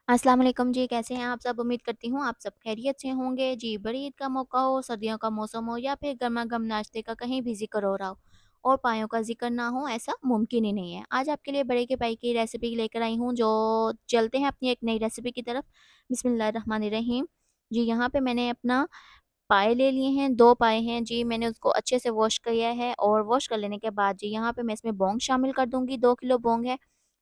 अस्सलाम वालेकुम जी, कैसे हैं आप सब? उम्मीद करती हूँ आप सब खैरियत से होंगे। जी, बड़ी ईद का मौका हो, सर्दियों का मौसम हो या फिर गरमा-गम नाश्ते का कहीं भी ज़िक्र हो रहा हो और पायों का ज़िक्र ना हो, ऐसा मुमकिन ही नहीं है। आज आपके लिए बड़े के पाई की रेसिपी लेकर आई हूँ, जो चलते हैं अपनी एक नई रेसिपी की तरफ। बिस्मिल्लाहिर्रहमानिर्रहीम। जी, यहाँ पे मैंने अपना पाए ले लिए हैं, 2 पाए हैं जी, मैंने उसको अच्छे से वॉश किया है और वॉश कर लेने के बाद जी यहाँ पे मैं इसमें लौंग शामिल कर दूँगी, 2 किलो लौंग है।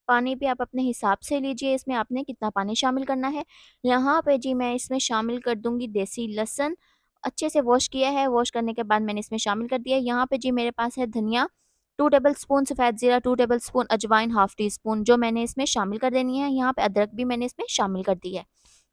पानी भी आप अपने हिसाब से लीजिए, इसमें आपने कितना पानी शामिल करना है। यहाँ पे जी मैं इसमें शामिल कर दूँगी देसी लहसुन, अच्छे से वॉश किया है, वॉश करने के बाद मैंने इसमें शामिल कर दिया है। यहाँ पे जी मेरे पास है धनिया, 2 टेबल स्पून सफ़ेद ज़ीरा, 2 टेबल स्पून अजवाइन, हाफ़ टी स्पून जो मैंने इसमें शामिल कर देनी है। यहाँ पे अदरक भी मैंने इसमें शामिल कर दी है।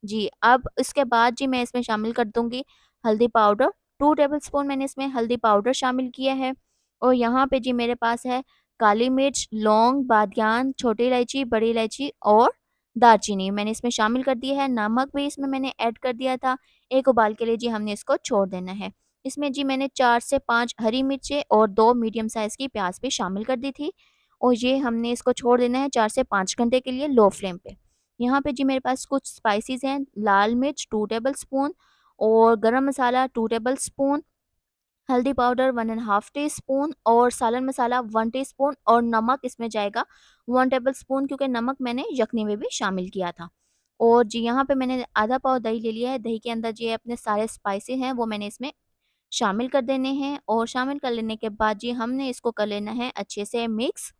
जी, अब इसके बाद जी मैं इसमें शामिल कर दूँगी हल्दी पाउडर, 2 टेबलस्पून मैंने इसमें हल्दी पाउडर शामिल किया है और यहाँ पे जी मेरे पास है काली मिर्च, लौंग, बादियान, छोटी इलायची, बड़ी इलायची और दालचीनी मैंने इसमें शामिल कर दी है। नमक भी इसमें मैंने ऐड कर दिया था। एक उबाल के लिए जी हमने इसको छोड़ देना है। इसमें जी मैंने 4 से 5 हरी मिर्चें और 2 मीडियम साइज़ की प्याज़ भी शामिल कर दी थी और ये हमने इसको छोड़ देना है 4 से 5 घंटे के लिए लो फ्लेम पे। यहाँ पे जी मेरे पास कुछ स्पाइसेस हैं, लाल मिर्च 2 टेबलस्पून और गरम मसाला 2 टेबलस्पून, हल्दी पाउडर 1 एंड हाफ टी-स्पून और सालन मसाला 1 टीस्पून और नमक इसमें जाएगा 1 टेबलस्पून क्योंकि नमक मैंने यखनी में भी शामिल किया था। और जी यहाँ पे मैंने आधा पाव दही ले लिया है, दही के अंदर जी अपने सारे स्पाइसेस हैं वो मैंने इसमें शामिल कर देने हैं और शामिल कर लेने के बाद जी हमने इसको कर लेना है अच्छे से मिक्स।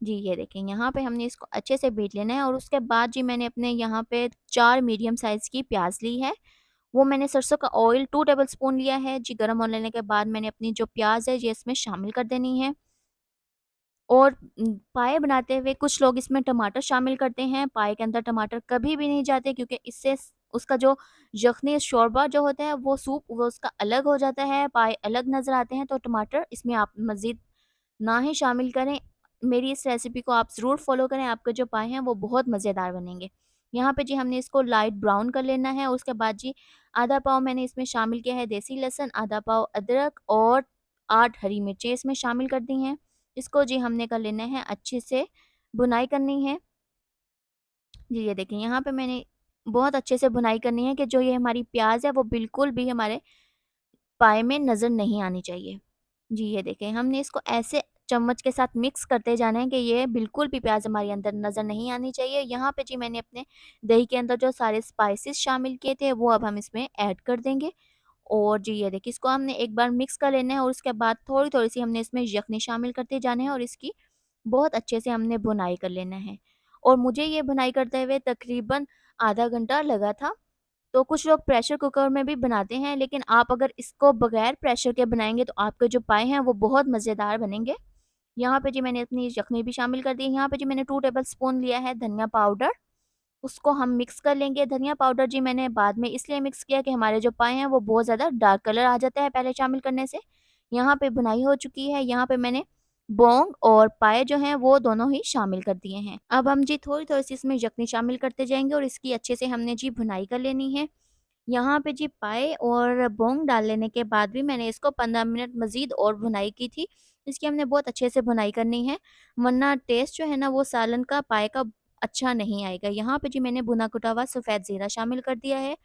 जी, ये देखें यहाँ पे हमने इसको अच्छे से बीट लेना है और उसके बाद जी मैंने अपने यहाँ पे 4 मीडियम साइज़ की प्याज़ ली है। वो मैंने सरसों का ऑयल 2 टेबलस्पून लिया है। जी, गरम हो लेने के बाद मैंने अपनी जो प्याज़ है ये इसमें शामिल कर देनी है और पाए बनाते हुए कुछ लोग इसमें टमाटर शामिल करते हैं। पाए के अंदर टमाटर कभी भी नहीं जाते क्योंकि इससे उसका जो यखनी शोरबा जो होता है वो सूप वो उसका अलग हो जाता है, पाए अलग नज़र आते हैं, तो टमाटर इसमें आप मज़ीद ना ही शामिल करें। मेरी इस रेसिपी को आप ज़रूर फ़ॉलो करें, आपके जो पाए हैं वो बहुत मज़ेदार बनेंगे। यहाँ पे जी हमने इसको लाइट ब्राउन कर लेना है, उसके बाद जी आधा पाव मैंने इसमें शामिल किया है देसी लहसुन, आधा पाव अदरक और 8 हरी मिर्चें इसमें शामिल कर दी हैं। इसको जी हमने कर लेना है अच्छे से भुनाई करनी है। जी, ये देखिए यहाँ पे मैंने बहुत अच्छे से भुनाई करनी है कि जो ये हमारी प्याज़ है वो बिल्कुल भी हमारे पाए में नज़र नहीं आनी चाहिए। जी, ये देखें हमने इसको ऐसे चम्मच के साथ मिक्स करते जाना है कि ये बिल्कुल भी प्याज़ हमारे अंदर नज़र नहीं आनी चाहिए। यहाँ पे जी मैंने अपने दही के अंदर जो सारे स्पाइसेस शामिल किए थे वो अब हम इसमें ऐड कर देंगे और जी ये देखिए इसको हमने एक बार मिक्स कर लेना है और उसके बाद थोड़ी-थोड़ी सी हमने इसमें यखनी शामिल करते जाना है और इसकी बहुत अच्छे से हमने भुनाई कर लेना है। और मुझे ये भुनाई करते हुए तकरीबन आधा घंटा लगा था। तो कुछ लोग प्रेशर कुकर में भी बनाते हैं, लेकिन आप अगर इसको बगैर प्रेशर के बनाएँगे तो आपके जो पाए हैं वो बहुत मज़ेदार बनेंगे। यहाँ पे जी मैंने अपनी यखनी भी शामिल कर दी है। यहाँ पे जी मैंने 2 टेबलस्पून लिया है धनिया पाउडर, उसको हम मिक्स कर लेंगे। धनिया पाउडर जी मैंने बाद में इसलिए मिक्स किया कि हमारे जो पाए हैं वो बहुत ज़्यादा डार्क कलर आ जाता है पहले शामिल करने से। यहाँ पे भुनाई हो चुकी है, यहाँ पे मैंने लौंग और पाए जो हैं वो दोनों ही शामिल कर दिए हैं। अब हम जी थोड़ी-थोड़ी सी इसमें यखनी शामिल करते जाएँगे और इसकी अच्छे से हमने जी भुनाई कर लेनी है। यहाँ पे जी पाए और लौंग डाल लेने के बाद भी मैंने इसको 15 मिनट मज़ीद और भुनाई की थी। इसकी हमने बहुत अच्छे से भुनाई करनी है, वरना टेस्ट जो है ना वो सालन का, पाए का अच्छा नहीं आएगा। यहाँ पे जी मैंने भुना कुटा हुआ सफ़ेद ज़ीरा शामिल कर दिया है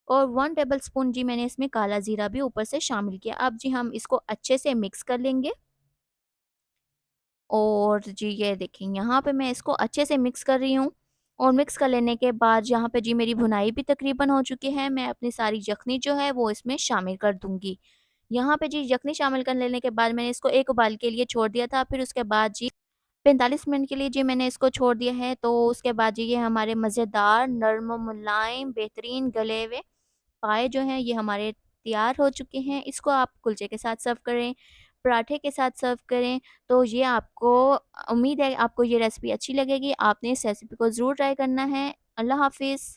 और 1 टेबलस्पून जी मैंने इसमें काला ज़ीरा भी ऊपर से शामिल किया। अब जी हम इसको अच्छे से मिक्स कर लेंगे और जी ये देखिए यहाँ पे मैं इसको अच्छे से मिक्स कर रही हूँ और मिक्स कर लेने के बाद यहाँ पे जी मेरी भुनाई भी तकरीबन हो चुकी है। मैं अपनी सारी यखनी जो है वो इसमें शामिल कर दूँगी। यहाँ पे जी यखनी शामिल कर लेने के बाद मैंने इसको एक उबाल के लिए छोड़ दिया था। फिर उसके बाद जी 45 मिनट के लिए जी मैंने इसको छोड़ दिया है। तो उसके बाद जी ये हमारे मज़ेदार, नर्म, मुलायम, बेहतरीन गले हुए पाए जो हैं ये हमारे तैयार हो चुके हैं। इसको आप कुलचे के साथ सर्व करें, पराठे के साथ सर्व करें, तो ये आपको उम्मीद है आपको ये रेसिपी अच्छी लगेगी। आपने इस रेसिपी को ज़रूर ट्राई करना है। अल्लाह हाफ़िज़।